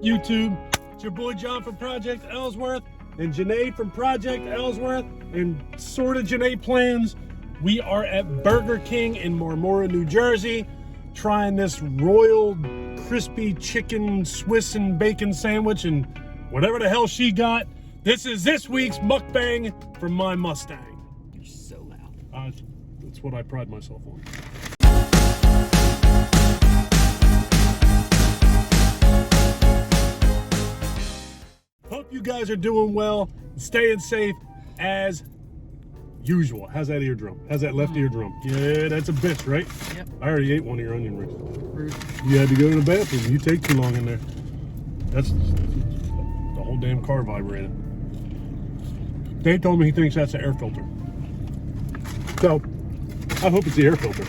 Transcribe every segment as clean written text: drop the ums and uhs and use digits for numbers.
YouTube? It's your boy John from Project Ellsworth and Janae from Project Ellsworth and sort of Janae Plans. We are at Burger King in Marmora, New Jersey, trying this royal crispy chicken Swiss and bacon sandwich and whatever the hell she got. This is this week's mukbang from my Mustang. You're so loud. That's what I pride myself on. Hope you guys are doing well, staying safe as usual. How's that eardrum? How's that left eardrum? Yeah, that's a bitch, right? Yep. I already ate one of your onion rings. Rude. You had to go to the bathroom. You take too long in there. That's the whole damn car vibrated. Dave told me he thinks that's the air filter. So, I hope it's the air filter.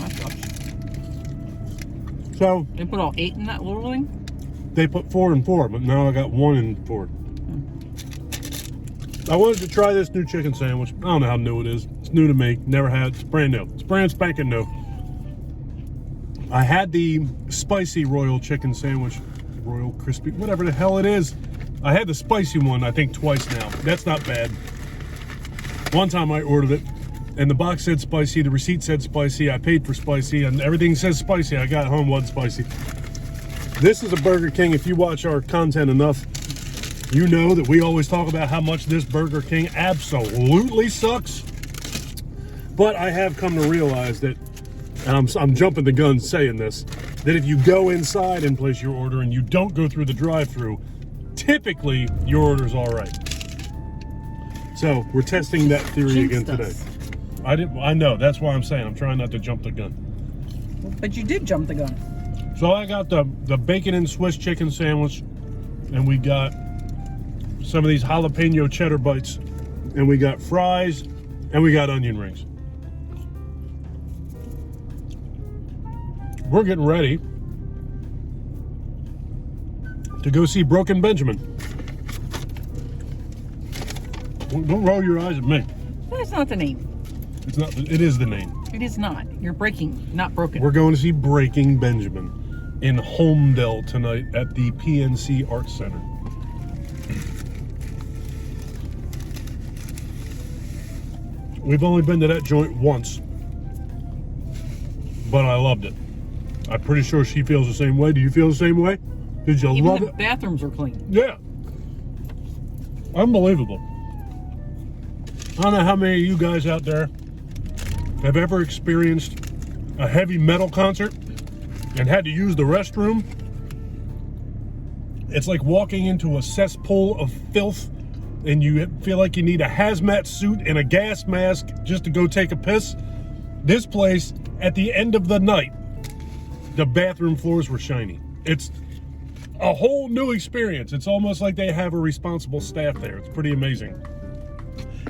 My gosh. So, They put all 8 in that little thing? they put 4 and 4, but now I got 1 and 4. I wanted to try this new chicken sandwich. I don't know how new it is. It's new to me. Never had it. It's brand new. It's brand spanking new. I had the spicy royal chicken sandwich. Royal crispy, whatever the hell it is. I had the spicy one, I think, twice now. That's not bad. One time I ordered it, and the box said spicy, the receipt said spicy, I paid for spicy, and everything says spicy. I got home, wasn't spicy. This is a Burger King. If you watch our content enough, you know that we always talk about how much this Burger King absolutely sucks. But I have come to realize that, and I'm jumping the gun saying this, that if you go inside and place your order and you don't go through the drive-thru, typically your order's all right. So we're testing that theory again today. I know, that's why I'm saying I'm trying not to jump the gun. But you did jump the gun. So I got the bacon and Swiss chicken sandwich, and we got some of these jalapeno cheddar bites, and we got fries, and we got onion rings. We're getting ready to go see Broken Benjamin. Don't roll your eyes at me. That's not the name. It's not. It is the name. It is not. You're breaking, not broken. We're going to see Breaking Benjamin in Holmdel tonight at the PNC Arts Center. We've only been to that joint once, but I loved it. I'm pretty sure she feels the same way. Do you feel the same way? Did you love it? Even the bathrooms are clean. Yeah. Unbelievable. I don't know how many of you guys out there have ever experienced a heavy metal concert and had to use the restroom. It's like walking into a cesspool of filth and you feel like you need a hazmat suit and a gas mask just to go take a piss. This place, at the end of the night, the bathroom floors were shiny. It's a whole new experience. It's almost like they have a responsible staff there. It's pretty amazing.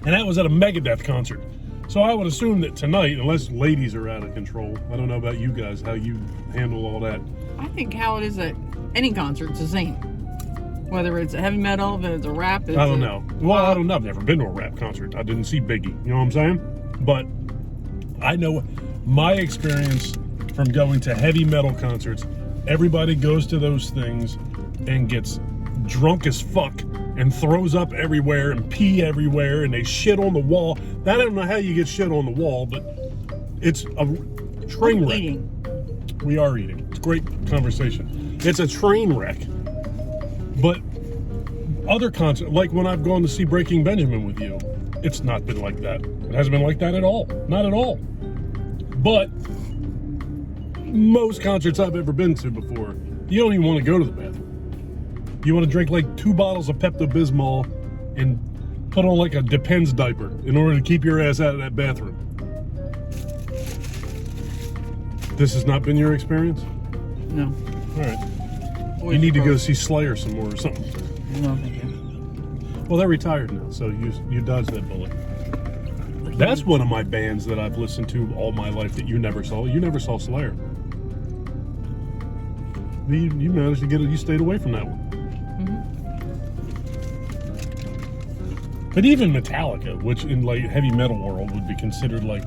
And that was at a Megadeth concert. So I would assume that tonight, unless ladies are out of control, I don't know about you guys, how you handle all that. I think how it is at any concert, it's the same. Whether it's a heavy metal, if it's a rap, I don't know. Well, I don't know. I've never been to a rap concert. I didn't see Biggie. You know what I'm saying? But I know my experience from going to heavy metal concerts, everybody goes to those things and gets drunk as fuck and throws up everywhere and pee everywhere and they shit on the wall. I don't know how you get shit on the wall, but it's a train wreck. Eating. We are eating. It's a great conversation. It's a train wreck. But other concerts, like when I've gone to see Breaking Benjamin with you, it's not been like that. It hasn't been like that at all. Not at all. But most concerts I've ever been to before, you don't even want to go to the bathroom. You want to drink like 2 bottles of Pepto-Bismol and put on like a Depends diaper in order to keep your ass out of that bathroom. This has not been your experience? No. All right. You need to go see Slayer some more or something. No, thank you. Well, they're retired now, so you dodged that bullet. That's one of my bands that I've listened to all my life that you never saw. You never saw Slayer. You managed to get it. You stayed away from that one. Mm-hmm. But even Metallica, which in like heavy metal world would be considered like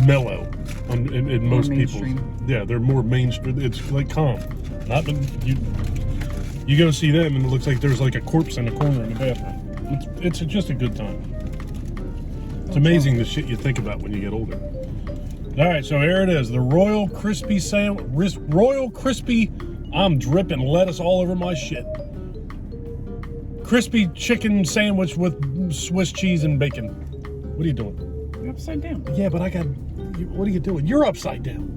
mellow, in most people's. mainstream. Yeah, they're more mainstream. It's like calm. Not you go see them and it looks like there's like a corpse in a corner in the bathroom. It's just a good time. It's amazing the shit you think about when you get older. All right, so here it is, the Royal Crispy sandwich. Royal Crispy. I'm dripping lettuce all over my shit. Crispy chicken sandwich with Swiss cheese and bacon. What are you doing? You're upside down. Yeah, but what are you doing? You're upside down.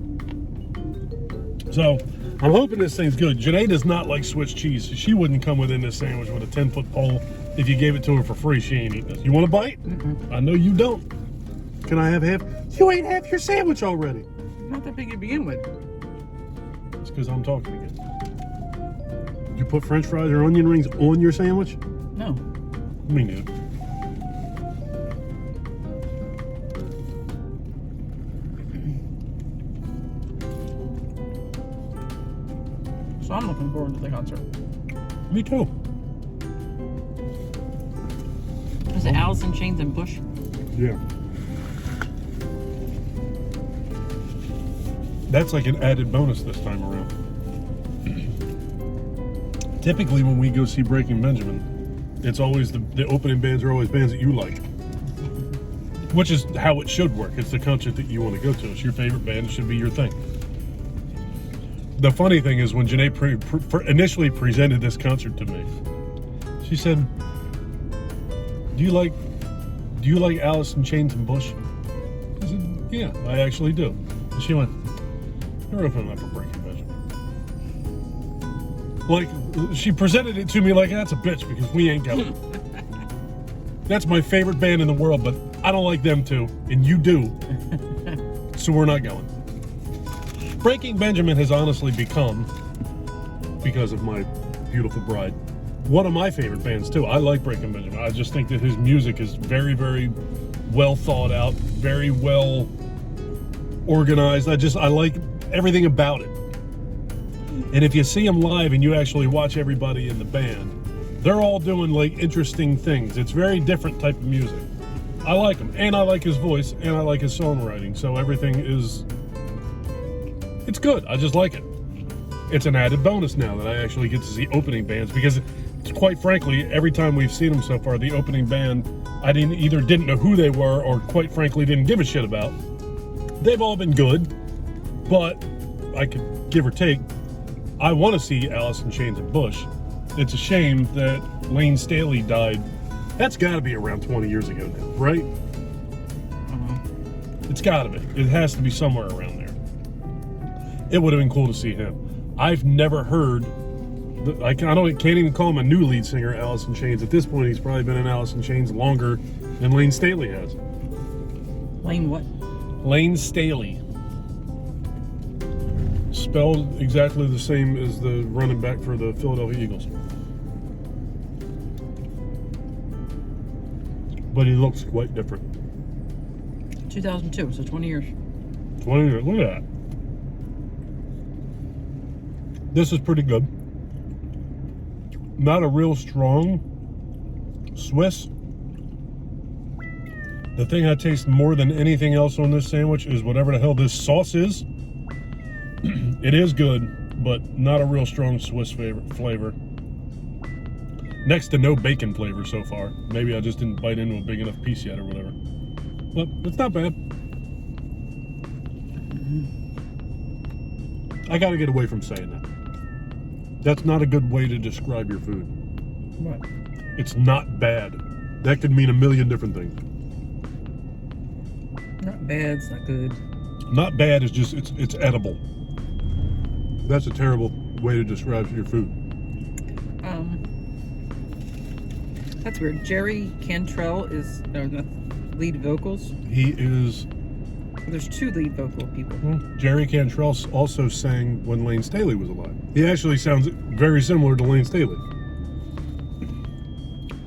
So, I'm hoping this thing's good. Janae does not like Swiss cheese. She wouldn't come within this sandwich with a 10-foot pole. If you gave it to her for free, she ain't eating this. You want a bite? Mm-mm. I know you don't. Can I have half? You ate half your sandwich already. Not that big to begin with. It's because I'm talking again. You put French fries or onion rings on your sandwich? No. Me neither. So I'm looking forward to the concert. Me too. Is it Alice in Chains and Bush? Yeah. That's like an added bonus this time around. Typically, when we go see Breaking Benjamin, it's always the opening bands are always bands that you like, which is how it should work. It's the concert that you want to go to. It's your favorite band. It should be your thing. The funny thing is when Janae initially presented this concert to me, she said, "Do you like Alice in Chains and Bush?" I said, "Yeah, I actually do." And she went, "You're opening up for Breaking Benjamin." Like, she presented it to me like, that's a bitch because we ain't going. That's my favorite band in the world, but I don't like them too, and you do, so we're not going. Breaking Benjamin has honestly become, because of my beautiful bride, one of my favorite bands too. I like Breaking Benjamin. I just think that his music is very, very well thought out, very well organized. I like everything about it. And if you see him live and you actually watch everybody in the band, they're all doing like interesting things. It's very different type of music. I like him, and I like his voice, and I like his songwriting. So everything is, it's good. I just like it. It's an added bonus now that I actually get to see opening bands because, quite frankly, every time we've seen them so far, the opening band, I didn't know who they were or quite frankly didn't give a shit about. They've all been good, but I could give or take. I want to see Alice in Chains and Bush. It's a shame that Lane Staley died. That's got to be around 20 years ago now, right? It's got to be. It has to be somewhere around there. It would have been cool to see him. I've never heard. I can't even call him a new lead singer, Alice in Chains. At this point, he's probably been in Alice in Chains longer than Lane Staley has. Lane what? Lane Staley. Spelled exactly the same as the running back for the Philadelphia Eagles. But he looks quite different. 2002, so 20 years. 20 years, look at that. This is pretty good. Not a real strong Swiss. The thing I taste more than anything else on this sandwich is whatever the hell this sauce is. It is good, but not a real strong Swiss flavor. Next to no bacon flavor so far. Maybe I just didn't bite into a big enough piece yet or whatever. But it's not bad. I gotta get away from saying that. That's not a good way to describe your food. What? It's not bad. That could mean a million different things. Not bad, it's not good. Not bad is just, it's edible. That's a terrible way to describe your food. That's weird. Jerry Cantrell is the lead vocals. He is... There's two lead vocal people. Well, Jerry Cantrell also sang when Lane Staley was alive. He actually sounds very similar to Lane Staley.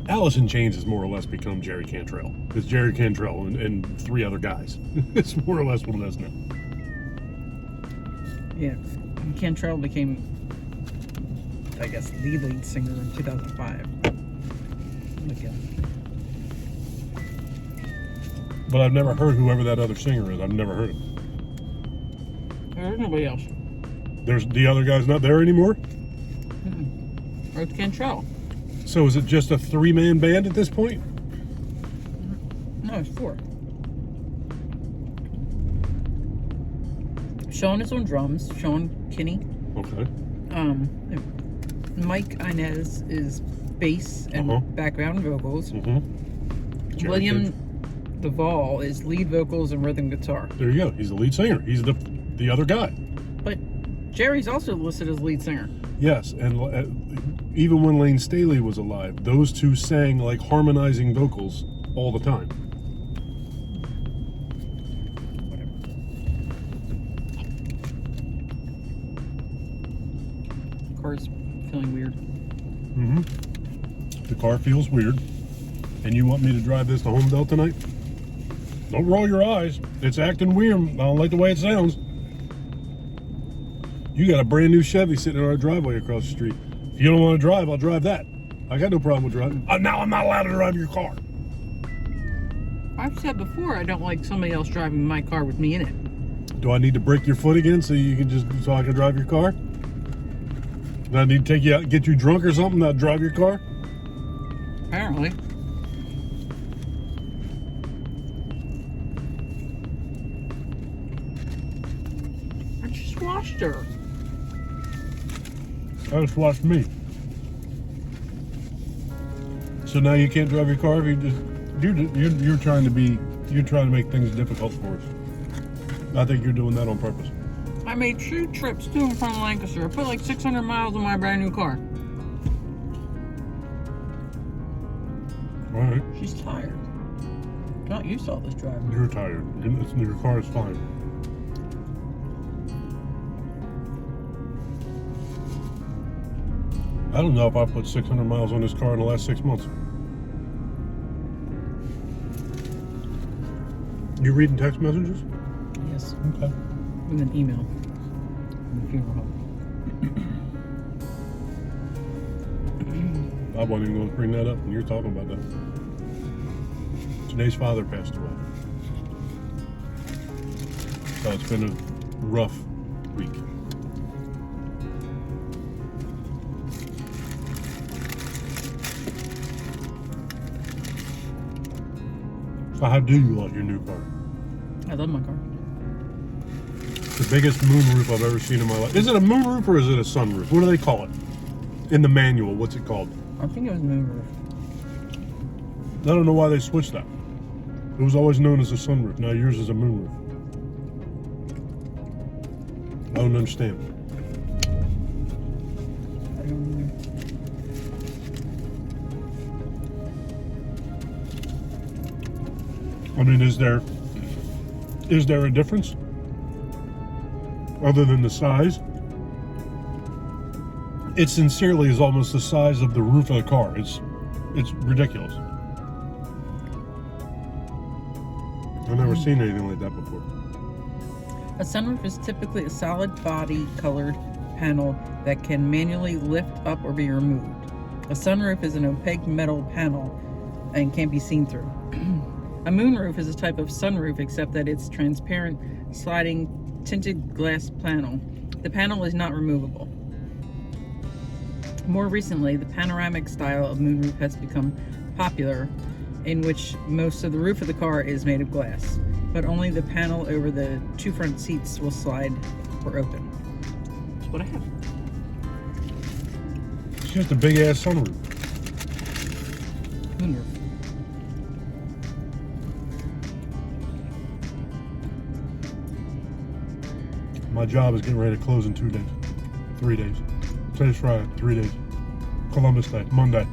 Alice in Chains has more or less become Jerry Cantrell. It's Jerry Cantrell and three other guys. It's more or less what it is now. Yeah, Cantrell became, I guess, the lead singer in 2005. But I've never heard whoever that other singer is. I've never heard him. There's nobody else. There's the other guy's not there anymore? Or it's Cantrell. So is it just a 3-man band at this point? No, it's 4. Sean is on drums. Sean Kinney. Okay. Mike Inez is bass and background vocals. William Duvall is lead vocals and rhythm guitar. There you go. He's the lead singer. He's the other guy. But Jerry's also listed as lead singer. Yes, and even when Lane Staley was alive, those two sang like harmonizing vocals all the time. Whatever. Car's feeling weird. The car feels weird. And you want me to drive this to Homedale tonight? Don't roll your eyes. It's acting weird. I don't like the way it sounds. You got a brand new Chevy sitting in our driveway across the street. If you don't want to drive, I'll drive that. I got no problem with driving. Now I'm not allowed to drive your car. I've said before I don't like somebody else driving my car with me in it. Do I need to break your foot again so I can drive your car? Do I need to take you out, get you drunk or something, not drive your car? Apparently. I just washed her. I just watched me. So now you can't drive your car if you're trying to make things difficult for us. I think you're doing that on purpose. I made 2 trips to and from Lancaster. I put like 600 miles on my brand new car. All right. She's tired. Not you saw this driving. You're tired. Your car is fine. I don't know if I put 600 miles on this car in the last 6 months. You reading text messages? Yes. Okay. And an email. From the funeral home. I wasn't even going to bring that up when you're talking about that. Janae's father passed away. So it's been a rough week. So how do you like your new car? I love my car. The biggest moonroof I've ever seen in my life. Is it a moonroof or is it a sunroof? What do they call it? In the manual, what's it called? I think it was moonroof. I don't know why they switched that. It was always known as a sunroof. Now yours is a moonroof. I don't understand. I don't know. I mean, is there a difference other than the size? It sincerely is almost the size of the roof of the car. It's ridiculous. I've never seen anything like that before. A sunroof is typically a solid body colored panel that can manually lift up or be removed. A sunroof is an opaque metal panel and can be seen through. A moonroof is a type of sunroof except that it's transparent, sliding, tinted glass panel. The panel is not removable. More recently, the panoramic style of moonroof has become popular, in which most of the roof of the car is made of glass, but only the panel over the 2 front seats will slide or open. That's what I have. It's just a big ass sunroof. Moonroof. My job is getting ready to close in 2 days. 3 days. Today's Friday, 3 days. Columbus Day, Monday.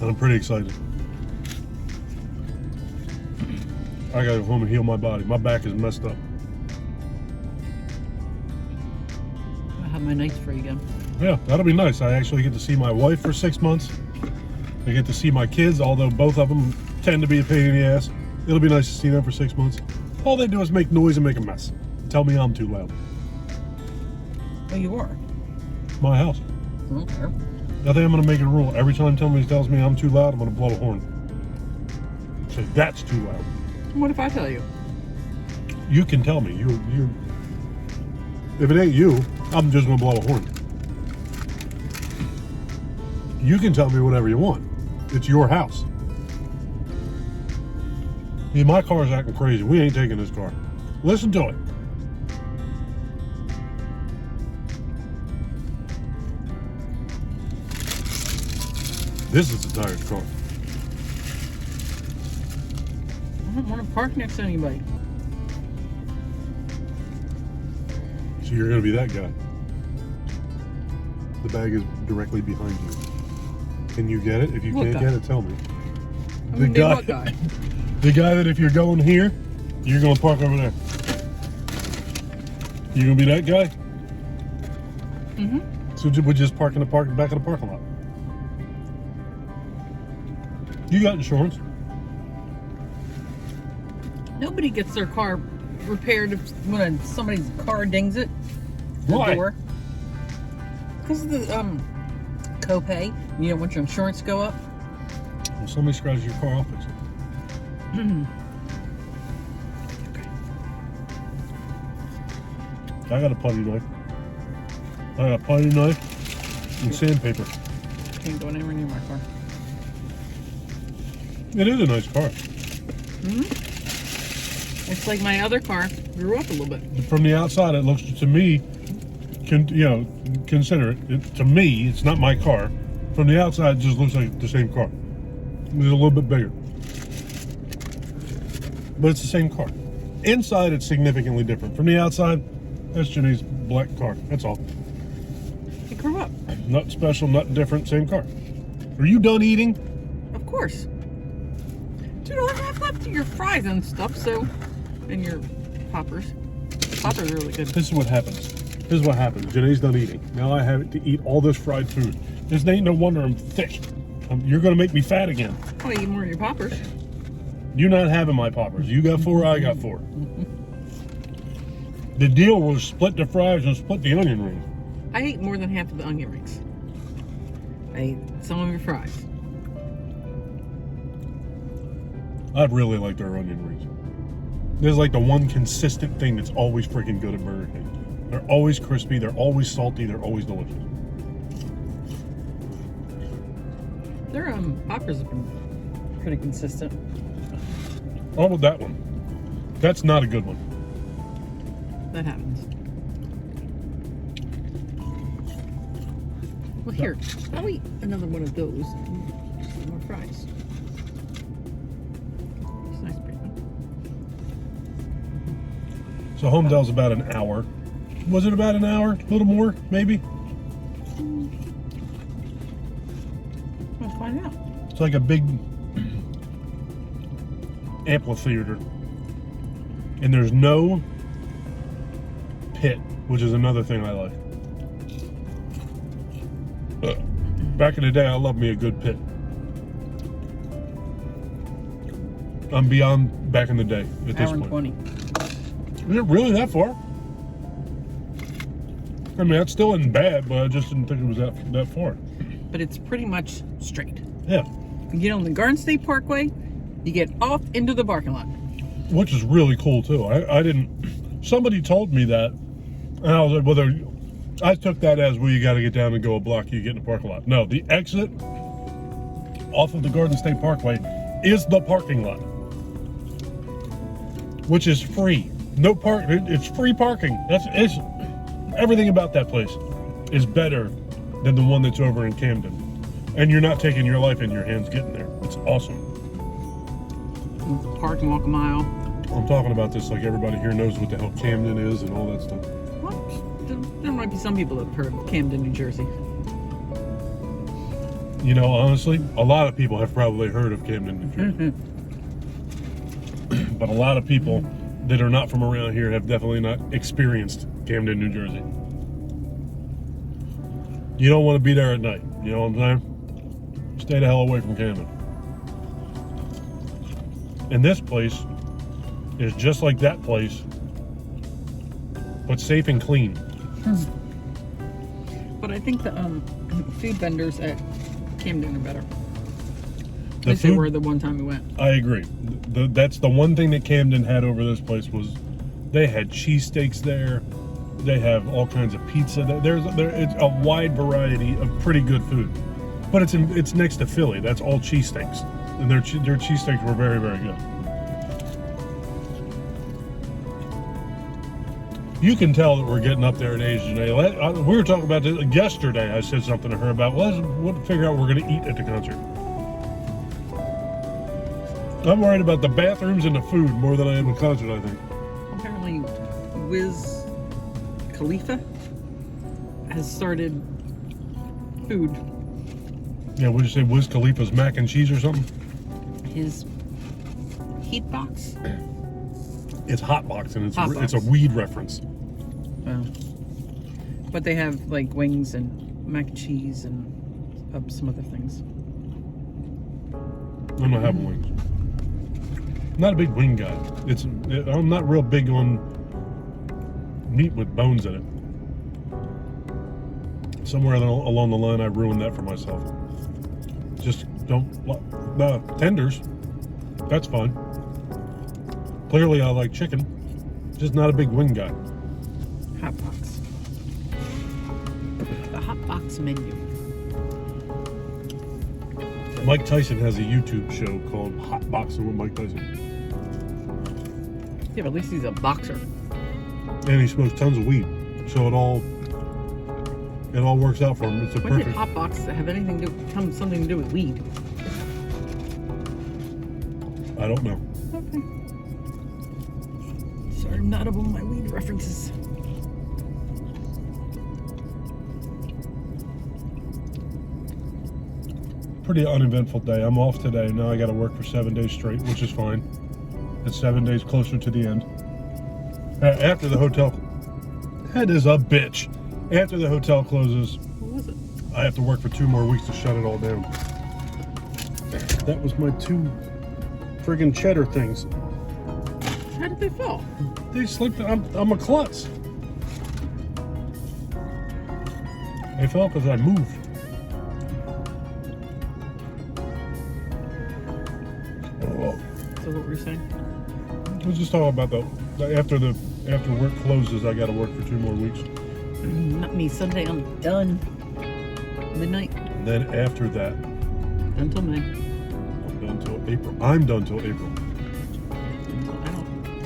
And I'm pretty excited. I gotta go home and heal my body. My back is messed up. I have my nights free again. Yeah, that'll be nice. I actually get to see my wife for 6 months. I get to see my kids, although both of them tend to be a pain in the ass. It'll be nice to see them for 6 months. All they do is make noise and make a mess. Tell me I'm too loud. Oh, you are? My house. Okay. I think I'm gonna make it a rule. Every time somebody tells me I'm too loud, I'm gonna blow a horn. Say that's too loud. What if I tell you? You can tell me. If it ain't you, I'm just gonna blow a horn. You can tell me whatever you want. It's your house. Yeah, my car's acting crazy. We ain't taking this car. Listen to it. This is the tired car. I don't want to park next to anybody. So you're going to be that guy. The bag is directly behind you. Can you get it? If you What can't guy? get it, tell me. I'm gonna be what guy? The guy that if you're going here, you're going to park over there. You going to be that guy? Mm-hmm. So we just park in the back of the parking lot. You got insurance. Nobody gets their car repaired when somebody's car dings it. Why? Because of the copay. You don't want your insurance to go up. Well, somebody scratches your car off. I got a putty knife. I got a putty knife and sandpaper. Can't go anywhere near my car. It is a nice car. It's like my other car grew up a little bit. From the outside, it looks to me, consider it. To me, it's not my car. From the outside, it just looks like the same car. It's a little bit bigger, but it's the same car. Inside, it's significantly different. From the outside, that's Janae's black car. That's all. It grew up. Not special, not different. Same car. Are you done eating? Of course. Dude, I have left your fries and stuff, so, and your poppers. The poppers are really good. This is what happens. This is what happens. Janae's done eating. Now I have to eat all this fried food. This ain't no wonder I'm thick. You're gonna make me fat again. I want to eat more of your poppers. You're not having my poppers. You got 4, I got 4. The deal was split the fries and split the onion rings. I ate more than half of the onion rings. I ate some of your fries. I really like their onion rings. This is like the one consistent thing that's always freaking good at Burger King. They're always crispy, they're always salty, they're always delicious. Their poppers have been pretty consistent. How about that one? That's not a good one. That happens. Well, here, I'll eat another one of those. Some more fries. It's nice, pretty. So Homedale's about an hour. Was it about an hour? A little more, maybe? Let's find out. It's like a big amphitheater. And there's no pit, which is another thing I like. Back in the day, I loved me a good pit. I'm beyond back in the day at this Hour and point. 20. Is it really that far? I mean, that still isn't bad, but I just didn't think it was that far. But it's pretty much straight. Yeah. You get on the Garden State Parkway, you get off into the parking lot. Which is really cool, too. I didn't... Somebody told me that, and I was like, well, I took that as, well, you got to get down and go a block, you get in the parking lot. No, the exit off of the Garden State Parkway is the parking lot, which is free. No park. It's free parking. It's everything about that place is better than the one that's over in Camden, and you're not taking your life in your hands getting there. It's awesome. Park and walk a mile. I'm talking about this like everybody here knows what the hell Camden is and all that stuff. Well, there might be some people that have heard of Camden, New Jersey. You know, honestly, a lot of people have probably heard of Camden, New Jersey. But a lot of people that are not from around here have definitely not experienced Camden, New Jersey. You don't want to be there at night. You know what I'm saying? Stay the hell away from Camden. And this place is just like that place, but safe and clean. But I think the food vendors at Camden are better. At The least they food- were the one time we went. I agree. That's the one thing that Camden had over this place was They had cheesesteaks there. They have all kinds of pizza. It's a wide variety of pretty good food. But it's next to Philly. That's all cheesesteaks. And their cheesesteaks were very, very good. You can tell that we're getting up there in age, Janae. We were talking about this yesterday. I said something to her about, we'll figure out what we're going to eat at the concert. I'm worried about the bathrooms and the food more than I am the concert, I think. Apparently, Wiz Khalifa has started food. Yeah, what did you say, Wiz Khalifa's mac and cheese or something? His heat box. It's hot box, and Hot box. It's a weed reference. Well, but they have like wings and mac and cheese and some other things. I'm not having wings. Not a big wing guy. I'm not real big on meat with bones in it. Somewhere along the line, I ruined that for myself. Just don't tenders. That's fine. Clearly, I like chicken. Just not a big wing guy. Hot box. The hot box menu. Mike Tyson has a YouTube show called Hot Boxing with Mike Tyson. Yeah, but at least he's a boxer. And he smokes tons of weed. So it all works out for him. It's a When perfect. did hot box have something to do with weed? I don't know. Okay. Sorry, I'm not up on my weed references. Pretty uneventful day. I'm off today. Now I got to work for 7 days straight, which is fine. It's 7 days closer to the end. After the hotel. That is a bitch. After the hotel closes, What was it? I have to work for 2 more weeks to shut it all down. That was my 2 friggin' cheddar things. How did they fall? They slipped. I'm a klutz. They fell because I moved. So what were you saying? We'll just talk about after work closes, I got to work for 2 more weeks. Not me. Sunday I'm done. Midnight. And then after that, Until May. I'm done till April. I'm done till April. I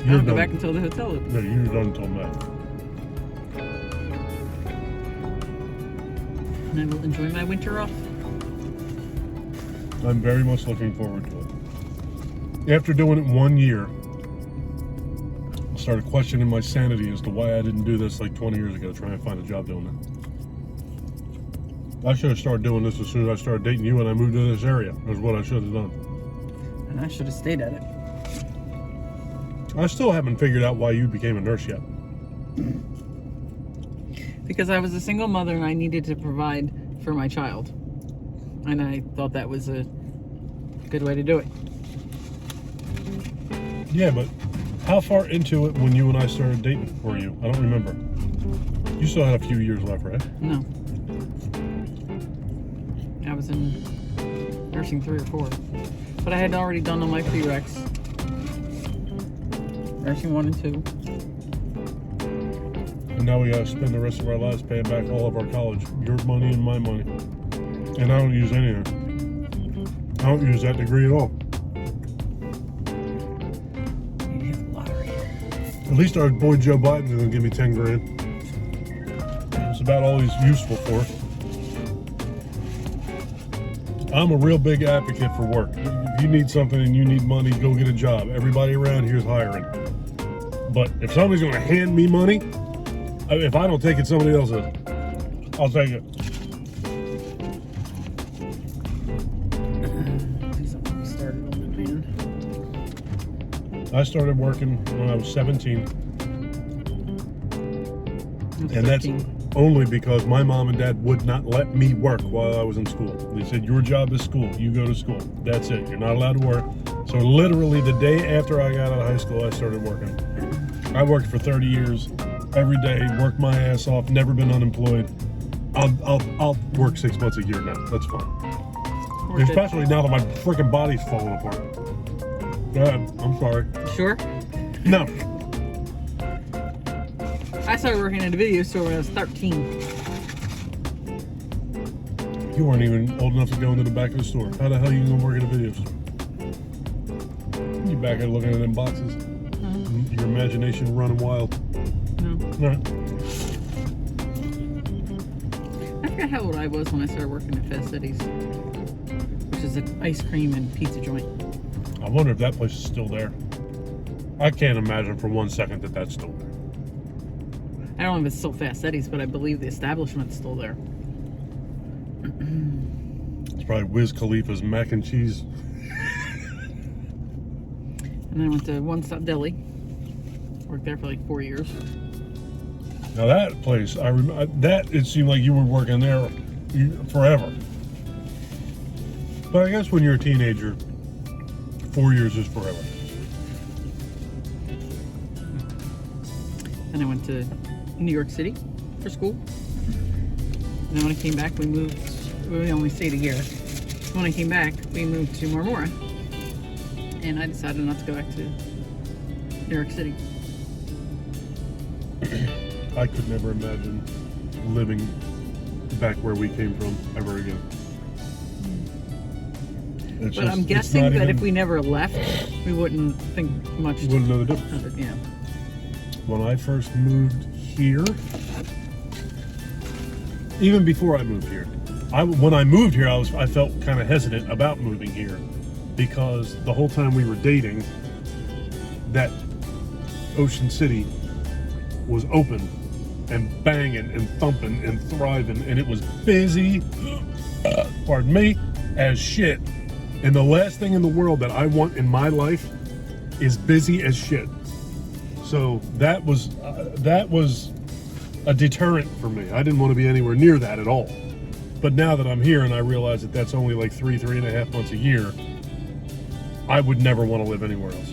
You're don't go done. back until the hotel opens. No, you're done until May. And I will enjoy my winter off. I'm very much looking forward to it. After doing it 1 year, I started questioning my sanity as to why I didn't do this like 20 years ago, trying to find a job doing it. I should have started doing this as soon as I started dating you and I moved to this area. That's what I should have done. And I should have stayed at it. I still haven't figured out why you became a nurse yet. Because I was a single mother and I needed to provide for my child. And I thought that was a good way to do it. Yeah, but how far into it when you and I started dating were you? I don't remember. You still had a few years left, right? No. I was in nursing 3 or 4. But I had already done all my prereqs. Nursing 1 and 2. And now we gotta spend the rest of our lives paying back all of our college. Your money and my money. And I don't use any of it. I don't use that degree at all. You hit the lottery. At least our boy Joe Biden's gonna give me 10 grand. That's about all he's useful for. I'm a real big advocate for work. If you need something and you need money, go get a job. Everybody around here is hiring. But if somebody's gonna hand me money, if I don't take it, somebody else is. I'll take it. Something started on the van. I started working when I was 17. And that's only because my mom and dad would not let me work while I was in school. They said, your job is school. You go to school. That's it. You're not allowed to work. So literally the day after I got out of high school, I started working. I worked for 30 years, every day, worked my ass off, never been unemployed. I'll work 6 months a year now. That's fine. Especially now that my freaking body's falling apart. Go ahead. I'm sorry. Sure? No. I started working at a video store when I was 13. You weren't even old enough to go into the back of the store. How the hell are you gonna work at a video store? You back there looking at them boxes. Your imagination running wild. No. No. I forgot how old I was when I started working at Fast Eddie's, which is an ice cream and pizza joint. I wonder if that place is still there. I can't imagine for 1 second that that's still there. I don't know if it's still Fast Eddie's, but I believe the establishment's still there. It's probably Wiz Khalifa's mac and cheese. And then I went to One Stop Deli. Worked there for like 4 years. Now that place, I remember that it seemed like you were working there forever. But I guess when you're a teenager, 4 years is forever. And I went to New York City for school. And then when I came back, we only stayed a year. When I came back, we moved to Marmora. And I decided not to go back to New York City. I could never imagine living back where we came from ever again. It's But just- I'm it's guessing not that even- if we never left, we wouldn't think much wouldn't know the difference. of it. Yeah. When I first moved here, even before I moved here, when I moved here, I felt kind of hesitant about moving here because the whole time we were dating, that Ocean City was open and banging and thumping and thriving, and it was busy, pardon me, as shit. And the last thing in the world that I want in my life is busy as shit. So that was a deterrent for me. I didn't want to be anywhere near that at all. But now that I'm here and I realize that that's only like 3.5 months a year, I would never want to live anywhere else.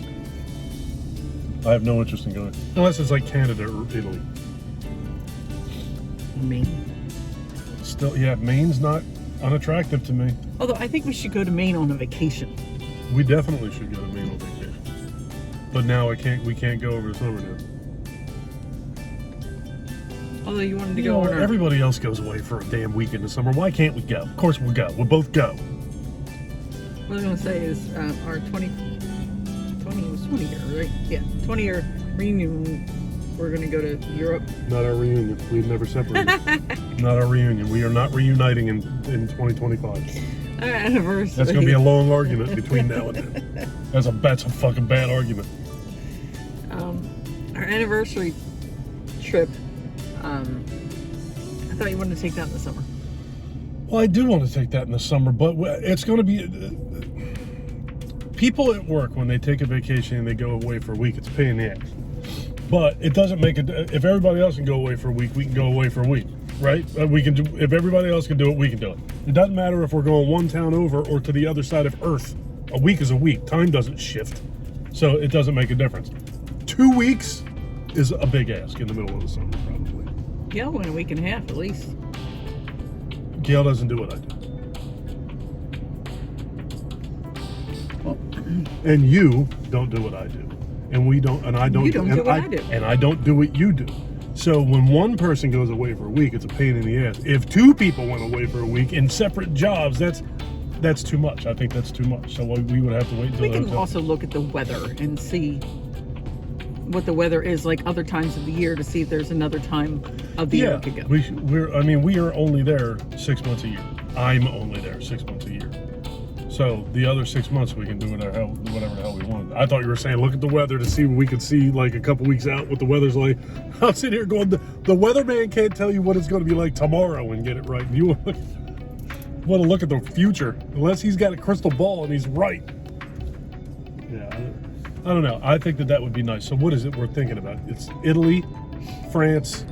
I have no interest in going, unless it's like Canada or Italy. Maine. Still, yeah, Maine's not unattractive to me. Although I think we should go to Maine on a vacation. We definitely should go to Maine on vacation. But now we can't go over the summer now. Although you wanted to You go know, on our... everybody else goes away for a damn week in the summer. Why can't we go? Of course we'll go. We'll both go. What I was going to say is our 20 year, right? Yeah, 20 year reunion. We're going to go to Europe. Not our reunion. We've never separated. Not our reunion. We are not reuniting in 2025. Our anniversary. That's going to be a long argument between now and then. That's a fucking bad argument. Our anniversary trip. I thought you wanted to take that in the summer. Well, I do want to take that in the summer, but it's going to be... People at work, when they take a vacation and they go away for a week, it's a pain in the ass. But it doesn't make it... If everybody else can go away for a week, we can go away for a week, right? We can do. If everybody else can do it, we can do it. It doesn't matter if we're going one town over or to the other side of Earth. A week is a week. Time doesn't shift. So it doesn't make a difference. 2 weeks is a big ask in the middle of the summer, probably. Yeah, in a week and a half at least. Gail doesn't do what I do. And you don't do what I do. And we don't, and I don't You don't do what I do. And I don't do what you do. So when one person goes away for a week, it's a pain in the ass. If two people went away for a week in separate jobs, that's too much. I think that's too much. So we would have to wait until We can also look at the weather and see what the weather is like other times of the year to see if there's another time of the year we could go. We are only there 6 months a year. I'm only there 6 months a year. So the other 6 months we can do whatever the hell we want. I thought you were saying look at the weather to see what we could see like a couple weeks out what the weather's like. I'm sitting here going, the weatherman can't tell you what it's going to be like tomorrow and get it right. You want to look at the future unless he's got a crystal ball and he's right. Yeah, I don't know. I think that would be nice. So what is it we're thinking about? It's Italy, France,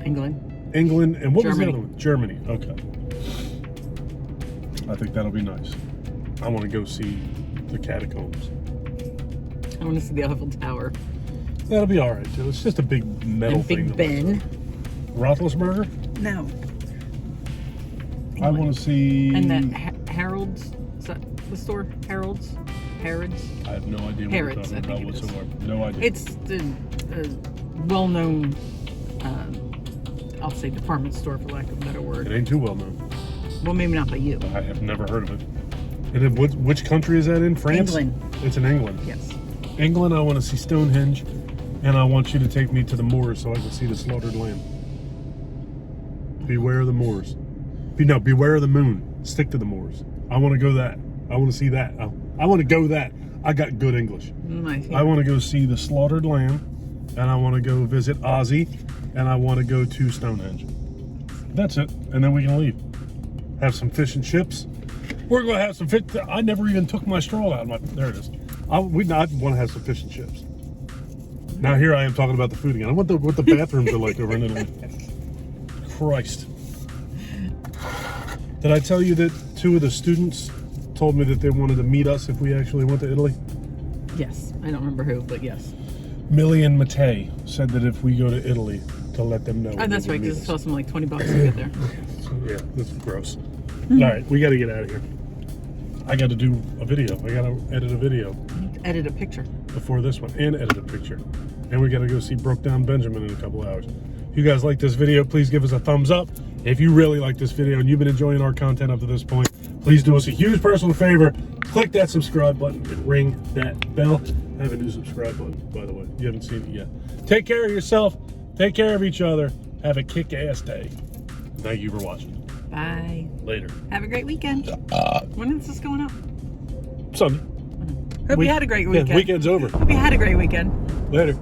England, and what was the Germany. other one? Germany. Okay. I think that'll be nice. I want to go see the catacombs. I want to see the Eiffel Tower. That'll be all right too. It's just a big metal And thing. Big Ben. Roethlisberger. No. I want to see. And that Harold's. Is that the store? Harrods. I have no idea what Harrods, you're I talking think about it is. whatsoever. No idea. It's the well-known I'll say department store for lack of a better It word. ain't too well known. Well, maybe not by you. I have never heard of it. And then which country is that in? France? England. It's in England. Yes. England, I want to see Stonehenge, and I want you to take me to the moors so I can see the slaughtered lamb. Beware of the moors. Beware of the moon. Stick to the moors. I want to go that. I want to see that. I want to go that. I got good English. I want to go see the slaughtered lamb, and I want to go visit Ozzy, and I want to go to Stonehenge. That's it, and then we can leave. Have some fish and chips. We're going to have some fish. I never even took my straw out of my... There it is. I want to have some fish and chips. Now here I am talking about the food again. I wonder what the bathrooms are like over in Italy. Christ. Did I tell you that 2 of the students told me that they wanted to meet us if we actually went to Italy? Yes. I don't remember who, but yes. Millie and Matei said that if we go to Italy, to let them know. Oh, that's right, because it cost them like $20 to get there. Yeah, that's gross. All right, we got to get out of here. I got to do a video. I got to edit a video. Edit a picture. Before this one, and edit a picture. And we got to go see Broke Down Benjamin in a couple hours. If you guys like this video, please give us a thumbs up. If you really like this video and you've been enjoying our content up to this point, please do us a huge personal favor. Click that subscribe button and ring that bell. I have a new subscribe button, by the way. You haven't seen it yet. Take care of yourself. Take care of each other. Have a kick-ass day. Thank you for watching. Bye. Later. Have a great weekend. When is this going up? Sunday. Hope you had a great weekend. Yeah, weekend's over. Hope you had a great weekend. Later.